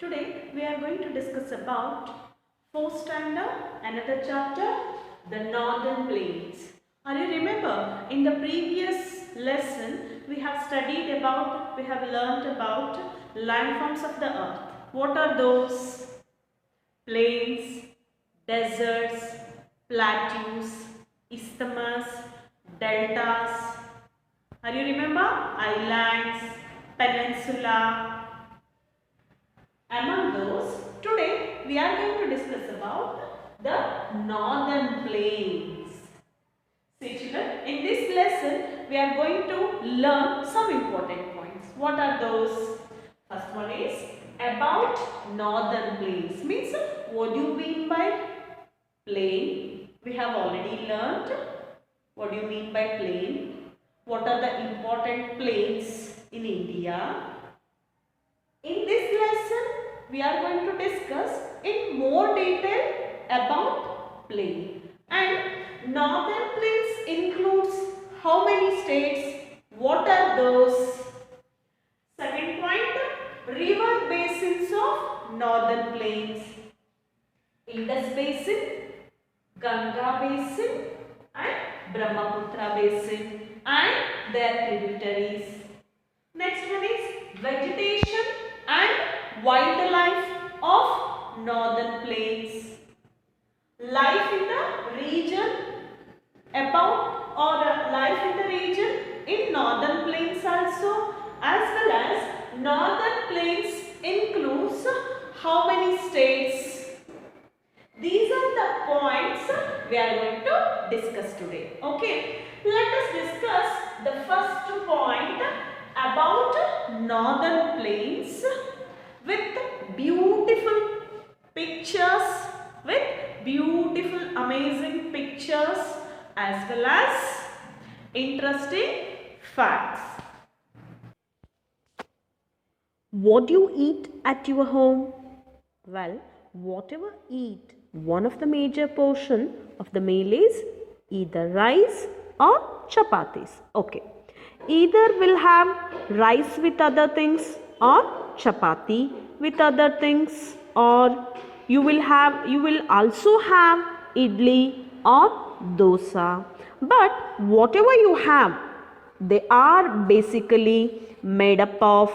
Today we are going to discuss about fourth standard, another chapter, the northern plains. Are you remember in the previous lesson we have learnt about landforms of the earth. What are those? Plains, deserts, plateaus, isthmus, deltas. Are you remember? Islands, peninsula. Among those, today we are going to discuss about the northern plains. See children, in this lesson we are going to learn some important points. What are those? First one is about northern plains. Means what do you mean by plain? We have already learnt. What do you mean by plain? What are the important plains in India? In this lesson, we are going to discuss in more detail about plain. And northern plains includes how many states? What are those? Second point, river basins of northern plains. Indus Basin, Ganga Basin and Brahmaputra Basin and their tributaries. Next one is vegetation and wildlife of northern plains. Life in the region life in the region in northern plains also, as well as northern plains includes how many states? These are the points we are going to discuss today. Okay, let us discuss the first point about northern plains with beautiful pictures, amazing pictures as well as interesting facts. What do you eat at your home? Well, whatever eat, one of the major portion of the meal is either rice or chapatis. Okay. Either will have rice with other things or chapati with other things, or you will also have idli or dosa. But whatever you have, they are basically made up of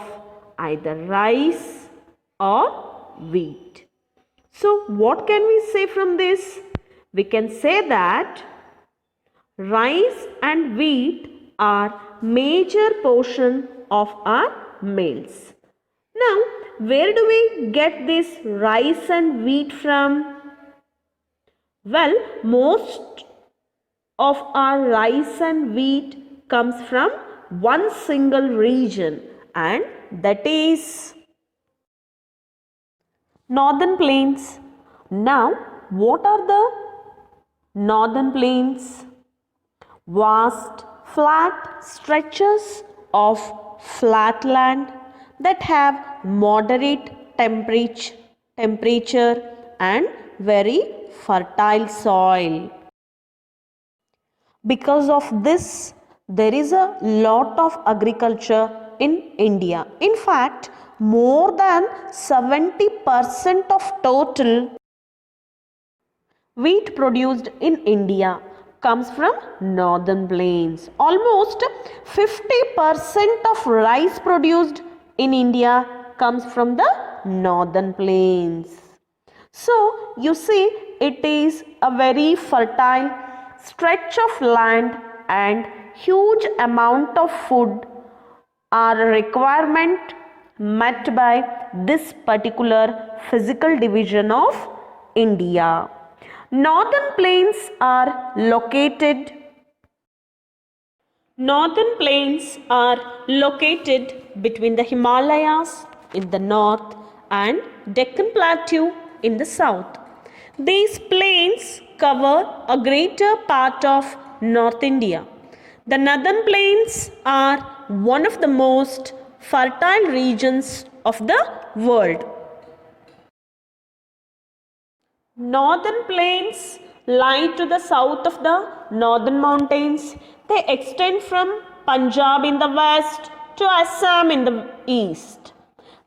either rice or wheat. So what can we say from this? We can say that rice and wheat are major portion of our meals. Now, where do we get this rice and wheat from? Well, most of our rice and wheat comes from one single region, and that is northern plains. Now, what are the northern plains? Vast, flat stretches of flat land that have moderate temperature and very fertile soil. Because of this, there is a lot of agriculture in India. In fact, more than 70% of total wheat produced in India comes from northern plains. Almost 50% of rice produced in India comes from the northern plains. So, you see, it is a very fertile stretch of land and huge amount of food are a requirement met by this particular physical division of India. Northern plains are located between the Himalayas in the north and Deccan Plateau in the south. These plains cover a greater part of North India. The northern plains are one of the most fertile regions of the world. Northern plains lie to the south of the northern mountains. They extend from Punjab in the west to Assam in the east.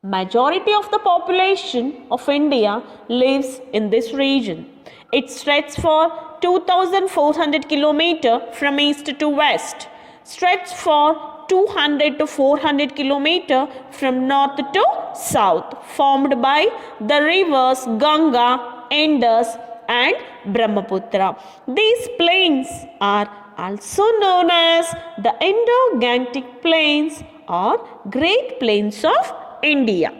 Majority of the population of India lives in this region. It stretches for 2,400 km from east to west, stretches for 200 to 400 km from north to south, formed by the rivers Ganga, Indus and Brahmaputra. These plains are also known as the Indo-Gangetic Plains or Great Plains of India.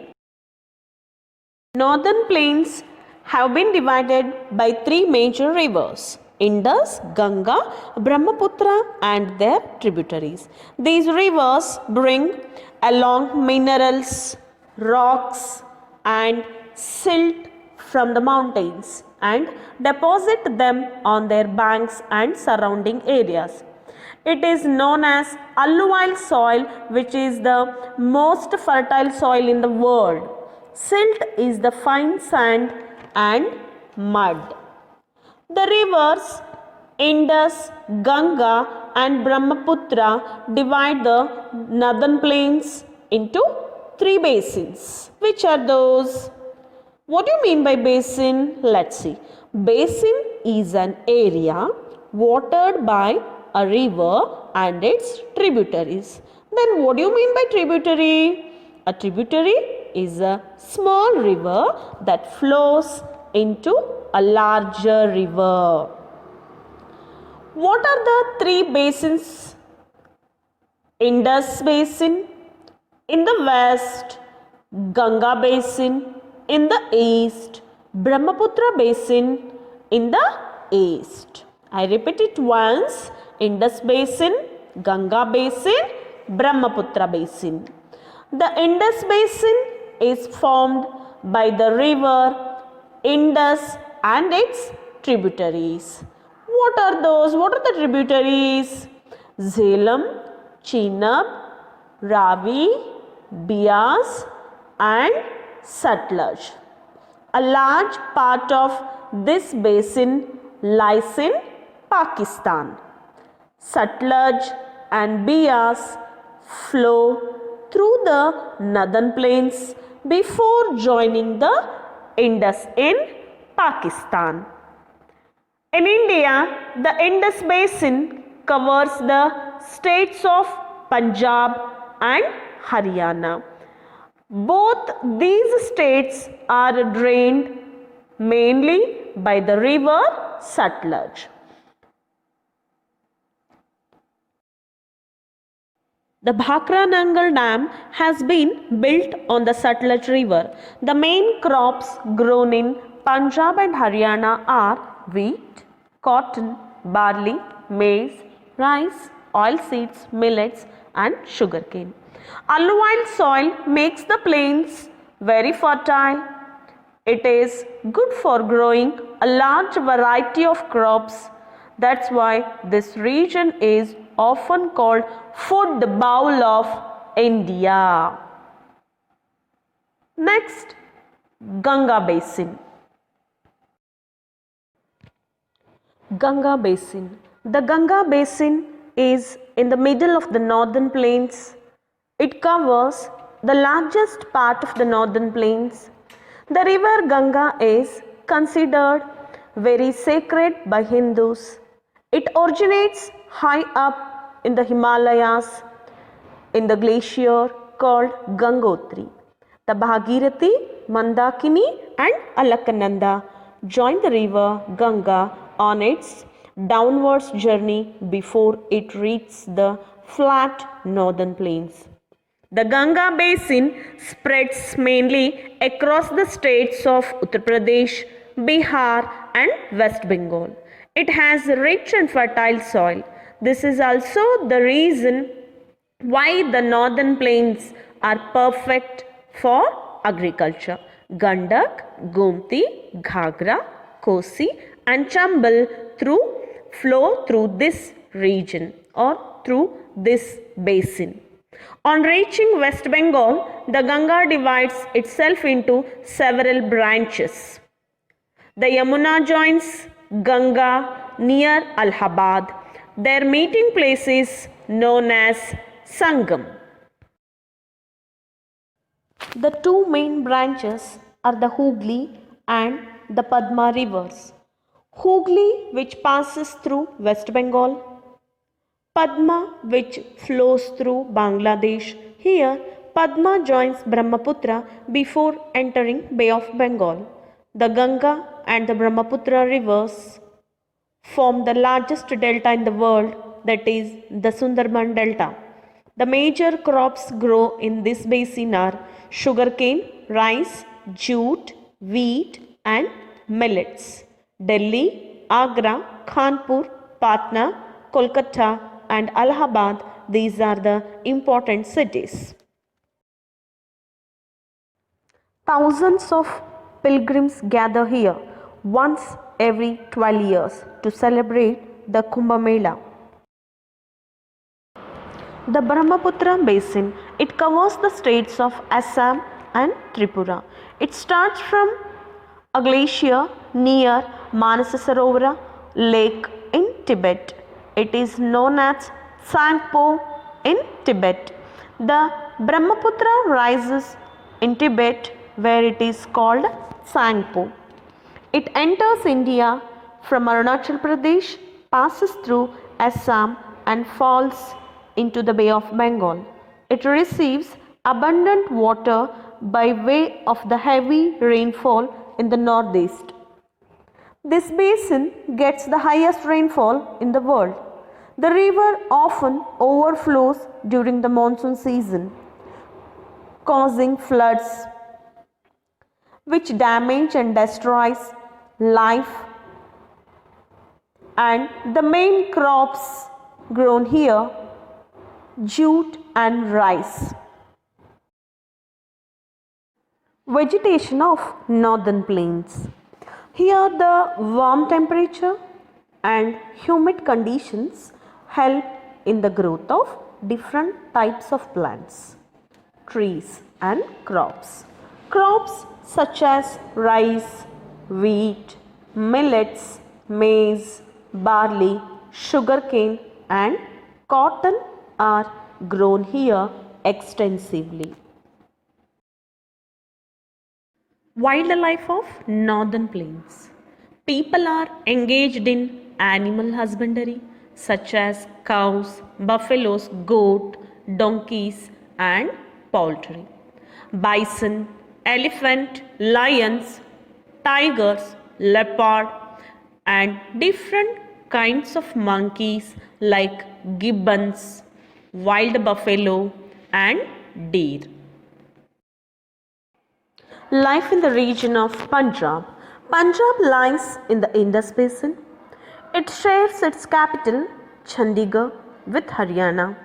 Northern plains have been divided by three major rivers: Indus, Ganga, Brahmaputra and their tributaries. These rivers bring along minerals, rocks and silt from the mountains and deposit them on their banks and surrounding areas. It is known as alluvial soil, which is the most fertile soil in the world. Silt is the fine sand and mud. The rivers Indus, Ganga and Brahmaputra divide the northern plains into three basins. Which are those? What do you mean by basin? Let's see. Basin is an area watered by a river and its tributaries. Then what do you mean by tributary? A tributary is a small river that flows into a larger river. What are the three basins? Indus Basin in the west, Ganga Basin in the east, Brahmaputra Basin in the east. I repeat it once. Indus Basin, Ganga Basin, Brahmaputra Basin. The Indus Basin is formed by the river Indus and its tributaries. What are those? What are the tributaries? Jhelum, Chenab, Ravi, Beas and Satluj. A large part of this basin lies in Pakistan. Satluj and Beas flow through the northern plains before joining the Indus in Pakistan. In India, the Indus Basin covers the states of Punjab and Haryana. Both these states are drained mainly by the river Satluj. The Bhakra Nangal Dam has been built on the Satluj River. The main crops grown in Punjab and Haryana are wheat, cotton, barley, maize, rice, oilseeds, millets and sugarcane. Alluvial soil makes the plains very fertile. It is good for growing a large variety of crops. That's why this region is often called food bowl of India. Next, Ganga Basin. Ganga Basin. The Ganga Basin is in the middle of the northern plains. It covers the largest part of the northern plains. The river Ganga is considered very sacred by Hindus. It originates high up in the Himalayas in the glacier called Gangotri. The Bhagirathi, Mandakini and Alakananda join the river Ganga on its downwards journey before it reaches the flat northern plains. The Ganga Basin spreads mainly across the states of Uttar Pradesh, Bihar and West Bengal. It has rich and fertile soil. This is also the reason why the northern plains are perfect for agriculture. Gandak, Gomti, Ghagra, Kosi and Chambal flow through this region or through this basin. On reaching West Bengal, the Ganga divides itself into several branches. The Yamuna joins Ganga near Allahabad. Their meeting place is known as Sangam. The two main branches are the Hooghly and the Padma rivers. Hooghly, which passes through West Bengal, Padma, which flows through Bangladesh. Here, Padma joins Brahmaputra before entering Bay of Bengal. The Ganga and the Brahmaputra rivers form the largest delta in the world, that is the Sundarban Delta. The major crops grow in this basin are sugarcane, rice, jute, wheat and millets. Delhi, Agra, Kanpur, Patna, Kolkata and Allahabad, these are the important cities. Thousands of pilgrims gather here once every 12 years to celebrate the Kumbh Mela. The Brahmaputra Basin, it covers the states of Assam and Tripura. It starts from a glacier near Manasa Sarovara lake in Tibet. It is known as Tsangpo in Tibet. The Brahmaputra rises in Tibet where it is called Tsangpo. It enters India from Arunachal Pradesh, passes through Assam and falls into the Bay of Bengal. It receives abundant water by way of the heavy rainfall in the northeast. This basin gets the highest rainfall in the world. The river often overflows during the monsoon season, causing floods which damage and destroys life, and the main crops grown here, jute and rice. Vegetation of northern plains. Here the warm temperature and humid conditions help in the growth of different types of plants, trees and crops. Crops such as rice, wheat, millets, maize, barley, sugarcane and cotton are grown here extensively. Wildlife of northern plains. People are engaged in animal husbandry such as cows, buffaloes, goat, donkeys and poultry. Bison, elephant, lions, tigers, leopard and different kinds of monkeys like gibbons, wild buffalo and deer. Life in the region of Punjab. Punjab lies in the Indus Basin. It shares its capital, Chandigarh, with Haryana.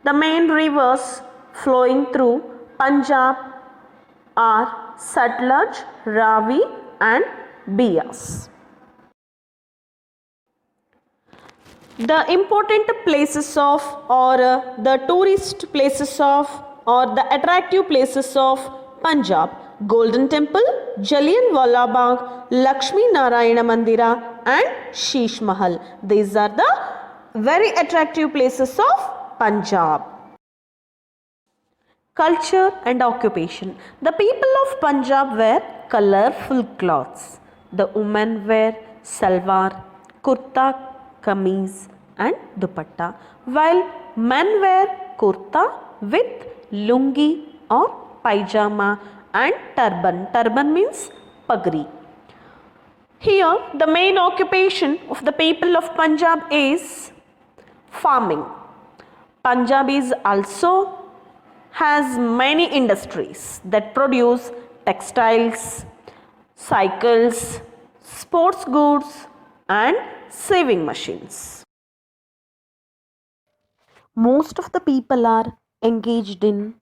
The main rivers flowing through Punjab are Satluj, Ravi and Beas. The important places of the tourist places of or the attractive places of Punjab: Golden Temple, Jallianwala Bagh, Lakshmi Narayana Mandira and Sheesh Mahal. These are the very attractive places of Punjab. Culture and occupation. The people of Punjab wear colorful clothes. The women wear salwar, kurta, kameez and dupatta, while men wear kurta with lungi or pajama and turban. Turban means pagri. Here the main occupation of the people of Punjab is farming. Punjab is also has many industries that produce textiles, cycles, sports goods and sewing machines. Most of the people are engaged in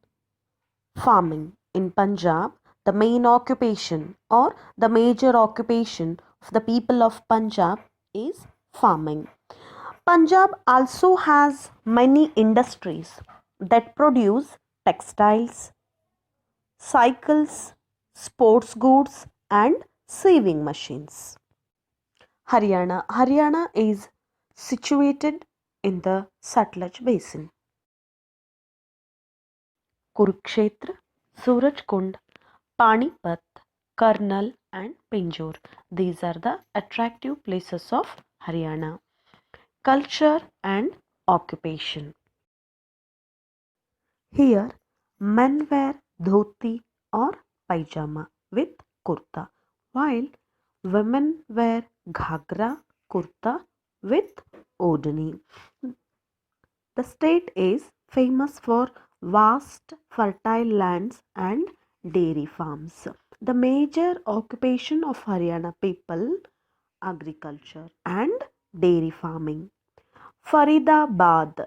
farming. In Punjab, the main occupation or the major occupation of the people of Punjab is farming. Punjab also has many industries that produce textiles, cycles, sports goods and sewing machines. Haryana. Haryana is situated in the Satluj Basin. Kurukshetra, Surajkund, Panipat, Karnal and Pinjore. These are the attractive places of Haryana. Culture and occupation. Here, men wear dhoti or pajama with kurta, while women wear ghagra kurta with odhani. The state is famous for vast fertile lands and dairy farms. The major occupation of Haryana people agriculture and dairy farming. Faridabad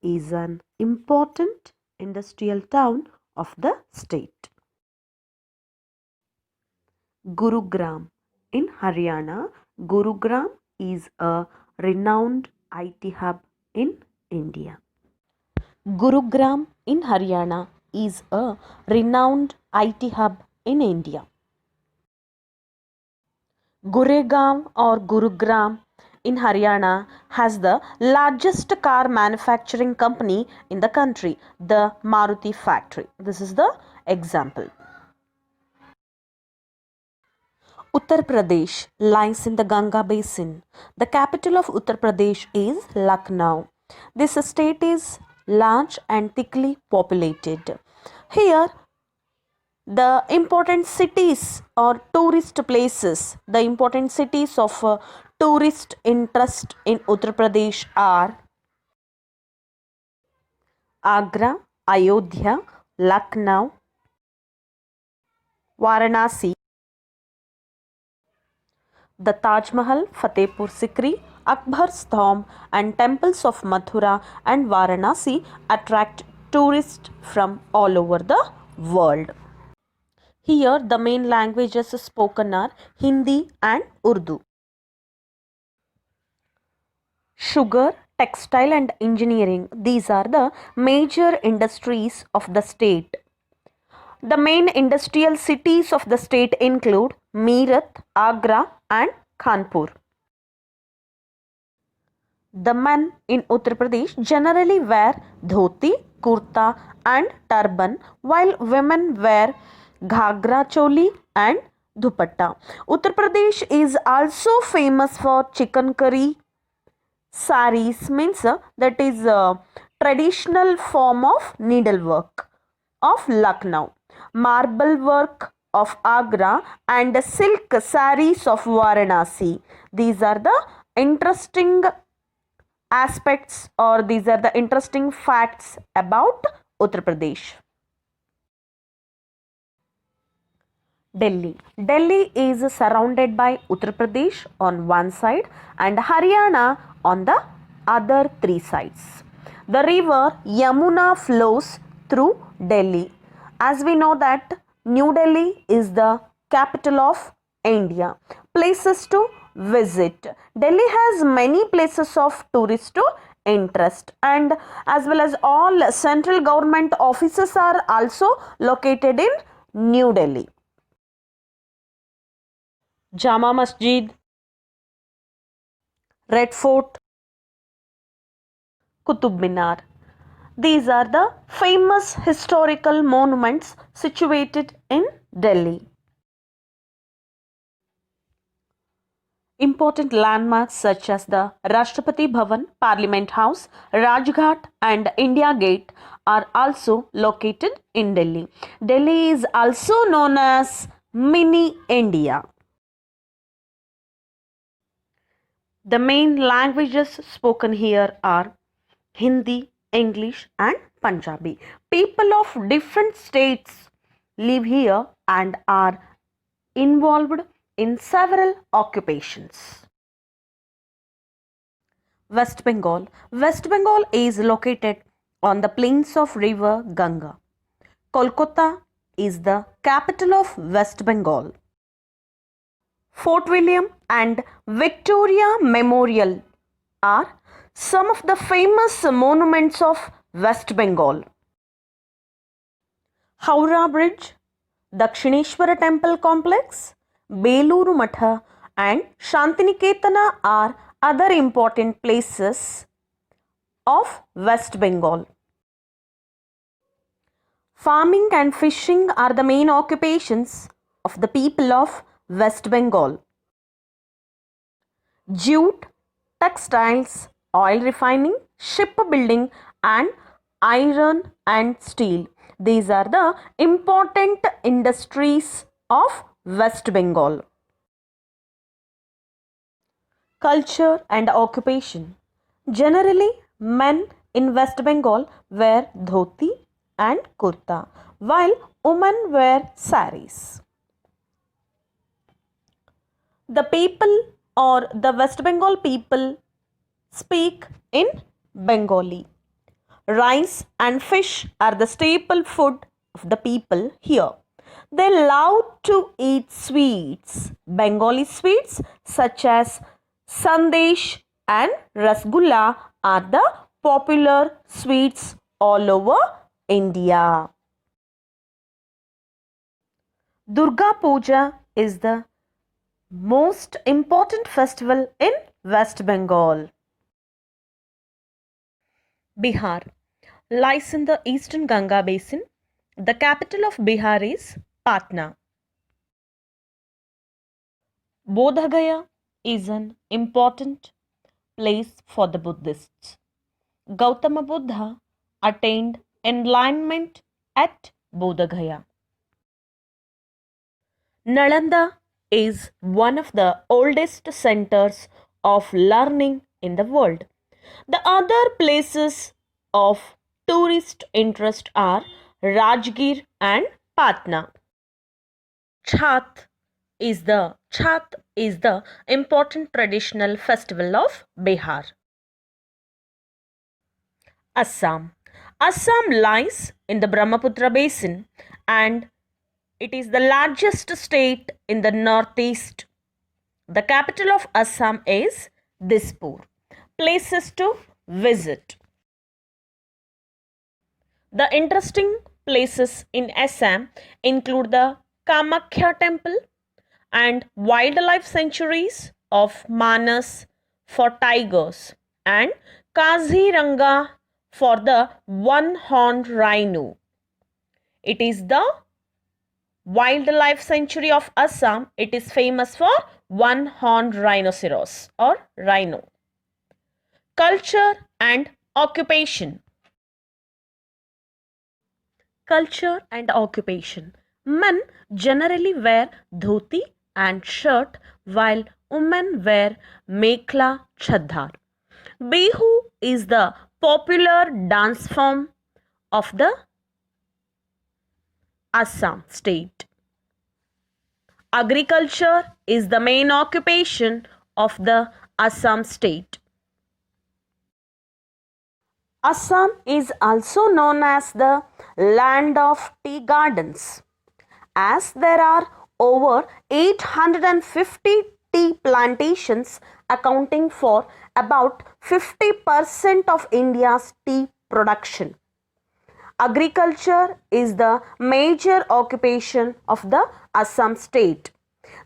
is an important industrial town of the state. Gurugram in Haryana, Gurugram is a renowned IT hub in India. Gurugram in Haryana is a renowned IT hub in India. Guregaon or Gurugram in Haryana has the largest car manufacturing company in the country, the Maruti factory. This is the example. Uttar Pradesh lies in the Ganga Basin. The capital of Uttar Pradesh is Lucknow. This state is large and thickly populated. Here, the important cities or tourist places, the important cities of tourist interest in Uttar Pradesh are Agra, Ayodhya, Lucknow, Varanasi, the Taj Mahal, Fatehpur Sikri, Akbar's tomb and temples of Mathura and Varanasi attract tourists from all over the world. Here the main languages spoken are Hindi and Urdu. Sugar, textile and engineering, these are the major industries of the state. The main industrial cities of the state include Meerut, Agra and Kanpur. The men in Uttar Pradesh generally wear dhoti, kurta and turban, while women wear ghagra choli and dupatta. Uttar Pradesh is also famous for chicken curry, saris means that is a traditional form of needlework of Lucknow, marble work of Agra and silk saris of Varanasi. These are the interesting aspects or these are the interesting facts about Uttar Pradesh. Delhi. Delhi is surrounded by Uttar Pradesh on one side and Haryana on the other three sides. The river Yamuna flows through Delhi. As we know that New Delhi is the capital of India. Places to visit. Delhi has many places of tourist interest and as well as all central government offices are also located in New Delhi. Jama Masjid, Red Fort, Qutub Minar. These are the famous historical monuments situated in Delhi. Important landmarks such as the Rashtrapati Bhavan, Parliament House, Rajghat and India Gate are also located in Delhi. Delhi is also known as Mini India. The main languages spoken here are Hindi, English and Punjabi. People of different states live here and are involved in several occupations. West Bengal. West Bengal is located on the plains of river Ganga. Kolkata is the capital of West Bengal. Fort William and Victoria Memorial are some of the famous monuments of West Bengal. Howrah Bridge, Dakshineshwara Temple Complex, Beluru Matha and Shantiniketana are other important places of West Bengal. Farming and fishing are the main occupations of the people of West Bengal. Jute, textiles, oil refining, shipbuilding, and iron and steel. These are the important industries of West Bengal. Culture and occupation. Generally, men in West Bengal wear dhoti and kurta, while women wear saris. The people or the West Bengal people speak in Bengali. Rice and fish are the staple food of the people here. They love to eat sweets. Bengali sweets such as sandesh and rasgulla are the popular sweets all over India. Durga Puja is the most important festival in West Bengal. Bihar lies in the eastern Ganga Basin. The capital of Bihar is Patna. Bodh Gaya is an important place for the Buddhists. Gautama Buddha attained enlightenment at Bodh Gaya. Nalanda is one of the oldest centers of learning in the world. The other places of tourist interest are Rajgir and Patna. Chhat is the important traditional festival of Bihar. Assam. Assam lies in the Brahmaputra Basin and it is the largest state in the northeast. The capital of Assam is Dispur. Places to visit. The interesting places in Assam include the Kamakhya temple and wildlife sanctuaries of Manas for tigers and Kaziranga for the one-horned rhino. It is the wildlife sanctuary of Assam. It is famous for one-horned rhinoceros or rhino. Culture and occupation. Culture and occupation. Men generally wear dhoti and shirt while women wear mekhla chadar. Bihu is the popular dance form of the Assam state. Agriculture is the main occupation of the Assam state. Assam is also known as the land of tea gardens, as there are over 850 tea plantations accounting for about 50% of India's tea production. Agriculture is the major occupation of the Assam state.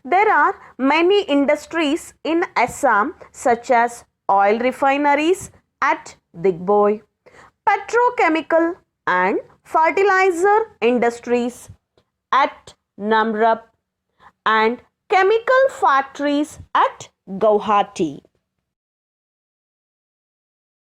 There are many industries in Assam such as oil refineries at Digboi, petrochemical and fertilizer industries at Namrup and chemical factories at Guwahati.